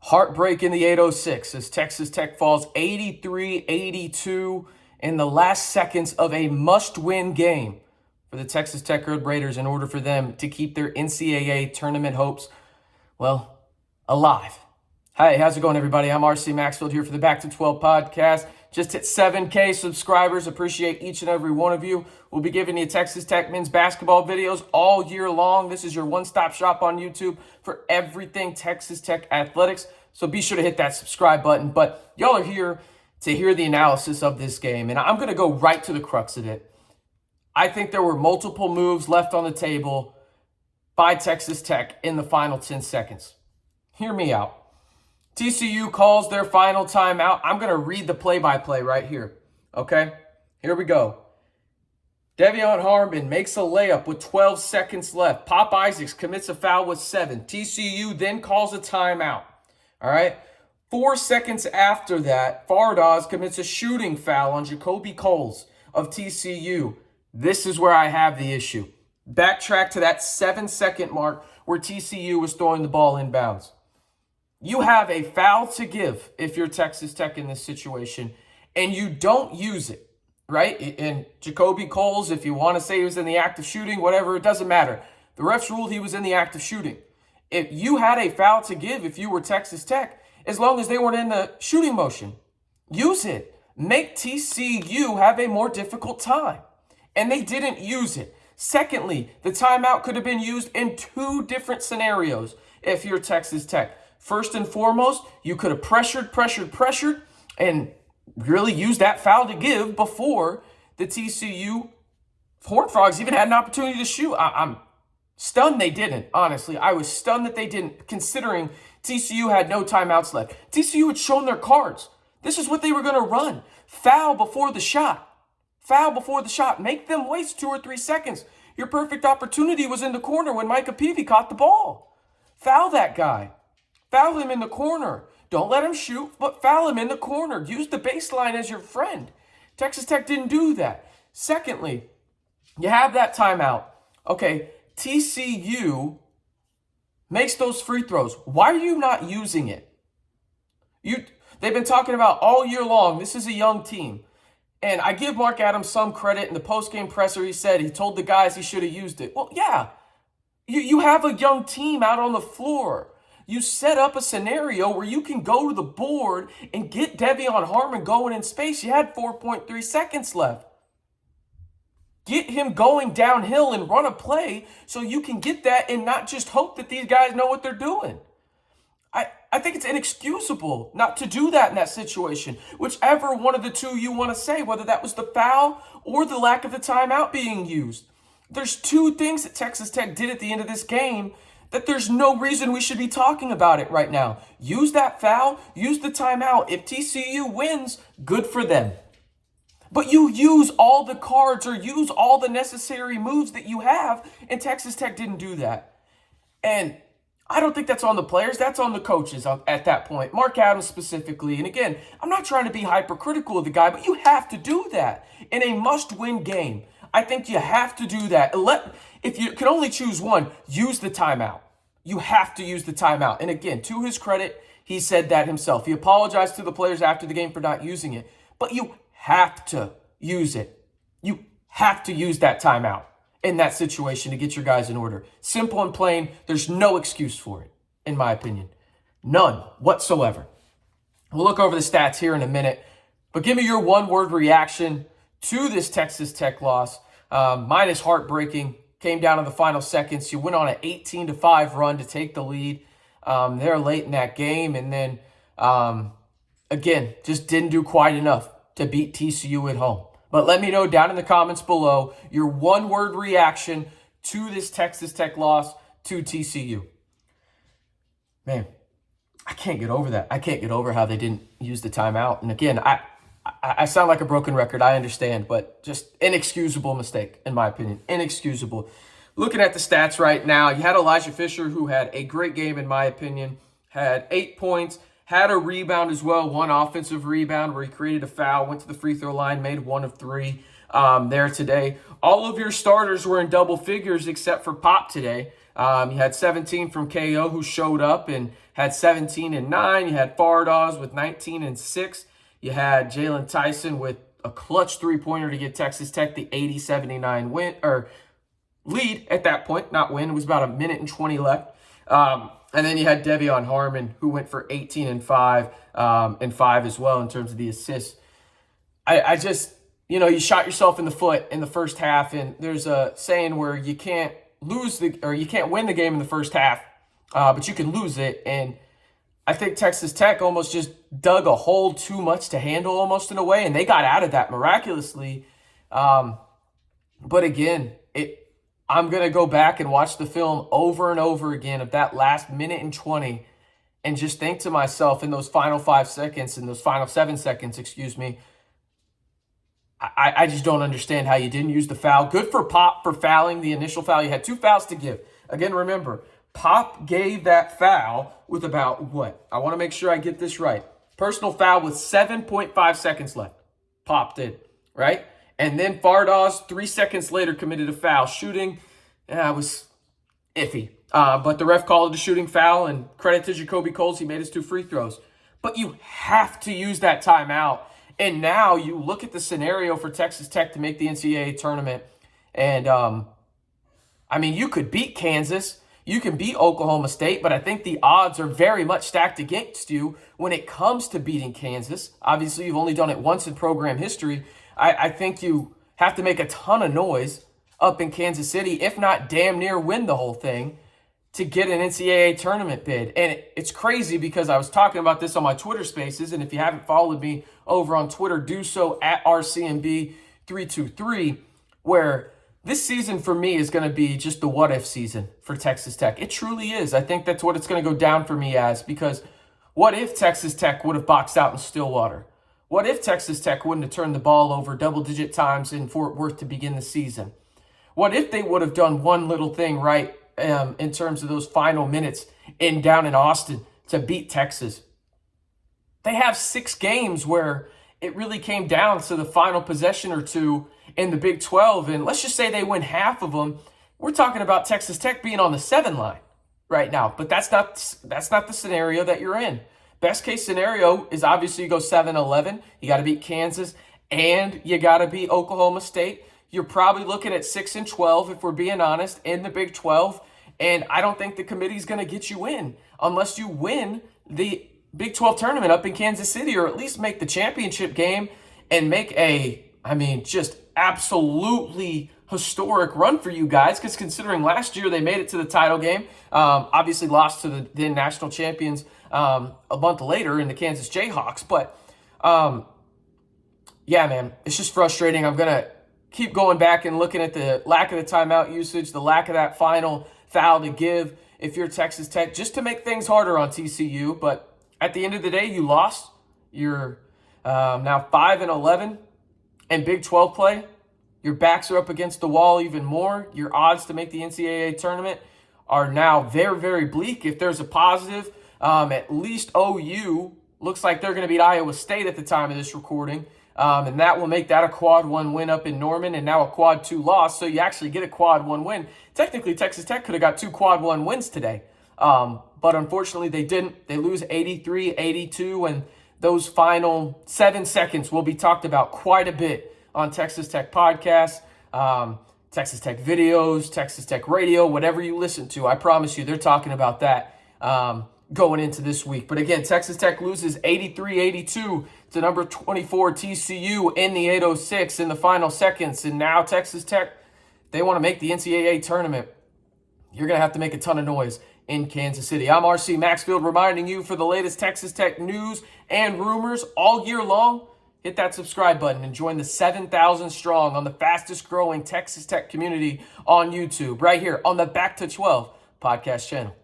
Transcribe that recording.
Heartbreak in the 806 as Texas Tech falls 83-82 in the last seconds of a must-win game for the Texas Tech Red Raiders in order for them to keep their NCAA tournament hopes, well, alive. Hey, how's it going, everybody? I'm RC Maxfield here for the Back to 12 podcast. Just hit 7K subscribers. Appreciate each and every one of you. We'll be giving you Texas Tech men's basketball videos all year long. This is your one-stop shop on YouTube for everything Texas Tech athletics. So be sure to hit that subscribe button. But y'all are here to hear the analysis of this game, and I'm going to go right to the crux of it. I think there were multiple moves left on the table by Texas Tech in the final 10 seconds. Hear me out. TCU calls their final timeout. I'm going to read the play-by-play right here, okay? Here we go. Devion Harmon makes a layup with 12 seconds left. Pop Isaacs commits a foul with 7. TCU then calls a timeout, all right? 4 seconds after that, Fardaws commits a shooting foul on Jacoby Coles of TCU. This is where I have the issue. Backtrack to that 7-second mark where TCU was throwing the ball inbounds. You have a foul to give if you're Texas Tech in this situation, and you don't use it, right? And Jacoby Coles, if you want to say he was in the act of shooting, whatever, it doesn't matter. The refs ruled he was in the act of shooting. If you had a foul to give if you were Texas Tech, as long as they weren't in the shooting motion, use it. Make TCU have a more difficult time. And they didn't use it. Secondly, the timeout could have been used in 2 different scenarios if you're Texas Tech. First and foremost, you could have pressured, and really used that foul to give before the TCU Horned Frogs even had an opportunity to shoot. I'm stunned they didn't, honestly. I was stunned that they didn't, considering TCU had no timeouts left. TCU had shown their cards. This is what they were going to run. Foul before the shot. Foul before the shot. Make them waste 2 or 3 seconds. Your perfect opportunity was in the corner when Micah Peavy caught the ball. Foul that guy. Foul him in the corner. Don't let him shoot, but foul him in the corner. Use the baseline as your friend. Texas Tech didn't do that. Secondly, you have that timeout. Okay, TCU makes those free throws. Why are you not using it? They've been talking about all year long, this is a young team. And I give Mark Adams some credit. In the postgame presser, he said he told the guys he should have used it. Well, yeah, you have a young team out on the floor. You set up a scenario where you can go to the board and get Devion Harmon going in space. You had 4.3 seconds left. Get him going downhill and run a play so you can get that and not just hope that these guys know what they're doing. I think it's inexcusable not to do that in that situation. Whichever one of the two you want to say, whether that was the foul or the lack of the timeout being used. There's 2 things that Texas Tech did at the end of this game that there's no reason we should be talking about it right now. Use that foul, use the timeout. If TCU wins, good for them. But you use all the cards or use all the necessary moves that you have, and Texas Tech didn't do that. And I don't think that's on the players. That's on the coaches at that point. Mark Adams specifically. And again, I'm not trying to be hypercritical of the guy, but you have to do that in a must-win game. I think you have to do that. If you can only choose one, use the timeout. You have to use the timeout. And again, to his credit, he said that himself. He apologized to the players after the game for not using it. But you have to use it. You have to use that timeout in that situation to get your guys in order. Simple and plain. There's no excuse for it, in my opinion. None whatsoever. We'll look over the stats here in a minute. But give me your one-word reaction to this Texas Tech loss. Mine is heartbreaking. Came down in the final seconds. You went on an 18-5 run to take the lead there late in that game. And then, again, just didn't do quite enough to beat TCU at home. But let me know down in the comments below your one-word reaction to this Texas Tech loss to TCU. Man, I can't get over that. I can't get over how they didn't use the timeout. And again, I sound like a broken record, I understand, but just inexcusable mistake, in my opinion. Inexcusable. Looking at the stats right now, you had Elijah Fisher, who had a great game, in my opinion, had 8 points, had a rebound as well, 1 offensive rebound where he created a foul, went to the free throw line, made 1 of 3 there today. All of your starters were in double figures except for Pop today. You had 17 from KO, who showed up and had 17 and 9. You had Fardaws with 19 and 6. You had Jalen Tyson with a clutch three-pointer to get Texas Tech the 80-79 win, or lead at that point, not win. It was about a minute and 20 left. And then you had Devion Harmon, who went for 18 and 5 as well in terms of the assists. I just, you shot yourself in the foot in the first half, and there's a saying where you can't you can't win the game in the first half, but you can lose it. And I think Texas Tech almost just dug a hole too much to handle almost in a way, and they got out of that miraculously. But again, I'm going to go back and watch the film over and over again of that last minute and 20 and just think to myself in those final 5 seconds, in those final 7 seconds, I just don't understand how you didn't use the foul. Good for Pop for fouling the initial foul. You had 2 fouls to give. Again, remember, Pop gave that foul with about what? I want to make sure I get this right. Personal foul with 7.5 seconds left. Pop did, right? And then Fardaws, 3 seconds later, committed a foul. Shooting was iffy. But the ref called it a shooting foul, and credit to Jacoby Coles, he made his 2 free throws. But you have to use that timeout. And now you look at the scenario for Texas Tech to make the NCAA tournament. And, you could beat Kansas. You can beat Oklahoma State, but I think the odds are very much stacked against you when it comes to beating Kansas. Obviously, you've only done it once in program history. I think you have to make a ton of noise up in Kansas City, if not damn near win the whole thing, to get an NCAA tournament bid. And it's crazy because I was talking about this on my Twitter Spaces, and if you haven't followed me over on Twitter, do so at RCMB323, where this season for me is going to be just the what-if season for Texas Tech. It truly is. I think that's what it's going to go down for me as, because what if Texas Tech would have boxed out in Stillwater? What if Texas Tech wouldn't have turned the ball over double-digit times in Fort Worth to begin the season? What if they would have done one little thing right in terms of those final minutes down in Austin to beat Texas? They have 6 games where it really came down to the final possession or two in the Big 12, and let's just say they win half of them. We're talking about Texas Tech being on the 7 line right now, but that's not the scenario that you're in. Best case scenario is obviously you go 7-11. You got to beat Kansas, and you got to beat Oklahoma State. You're probably looking at 6-12 if we're being honest in the Big 12, and I don't think the committee's going to get you in unless you win the Big 12 tournament up in Kansas City, or at least make the championship game and make just absolutely historic run for you guys, because considering last year they made it to the title game, obviously lost to the then national champions a month later in the Kansas Jayhawks. But yeah, man, it's just frustrating. I'm going to keep going back and looking at the lack of the timeout usage, the lack of that final foul to give if you're Texas Tech, just to make things harder on TCU. But at the end of the day, you lost. You're now 5-11 in Big 12 play. Your backs are up against the wall even more. Your odds to make the NCAA tournament are now very, very bleak. If there's a positive, at least OU looks like they're going to beat Iowa State at the time of this recording. And that will make that a quad 1 win up in Norman, and now a quad 2 loss. So you actually get a quad 1 win. Technically, Texas Tech could have got 2 quad 1 wins today. But unfortunately, they didn't. They lose 83-82, and those final 7 seconds will be talked about quite a bit on Texas Tech podcasts, Texas Tech videos, Texas Tech radio, whatever you listen to. I promise you, they're talking about that going into this week. But again, Texas Tech loses 83-82 to number 24 TCU in the 8:06 in the final seconds. And now Texas Tech, they want to make the NCAA tournament. You're going to have to make a ton of noise in Kansas City. I'm RC Maxfield, reminding you for the latest Texas Tech news and rumors all year long. Hit that subscribe button and join the 7,000 strong on the fastest growing Texas Tech community on YouTube, right here on the Back to 12 podcast channel.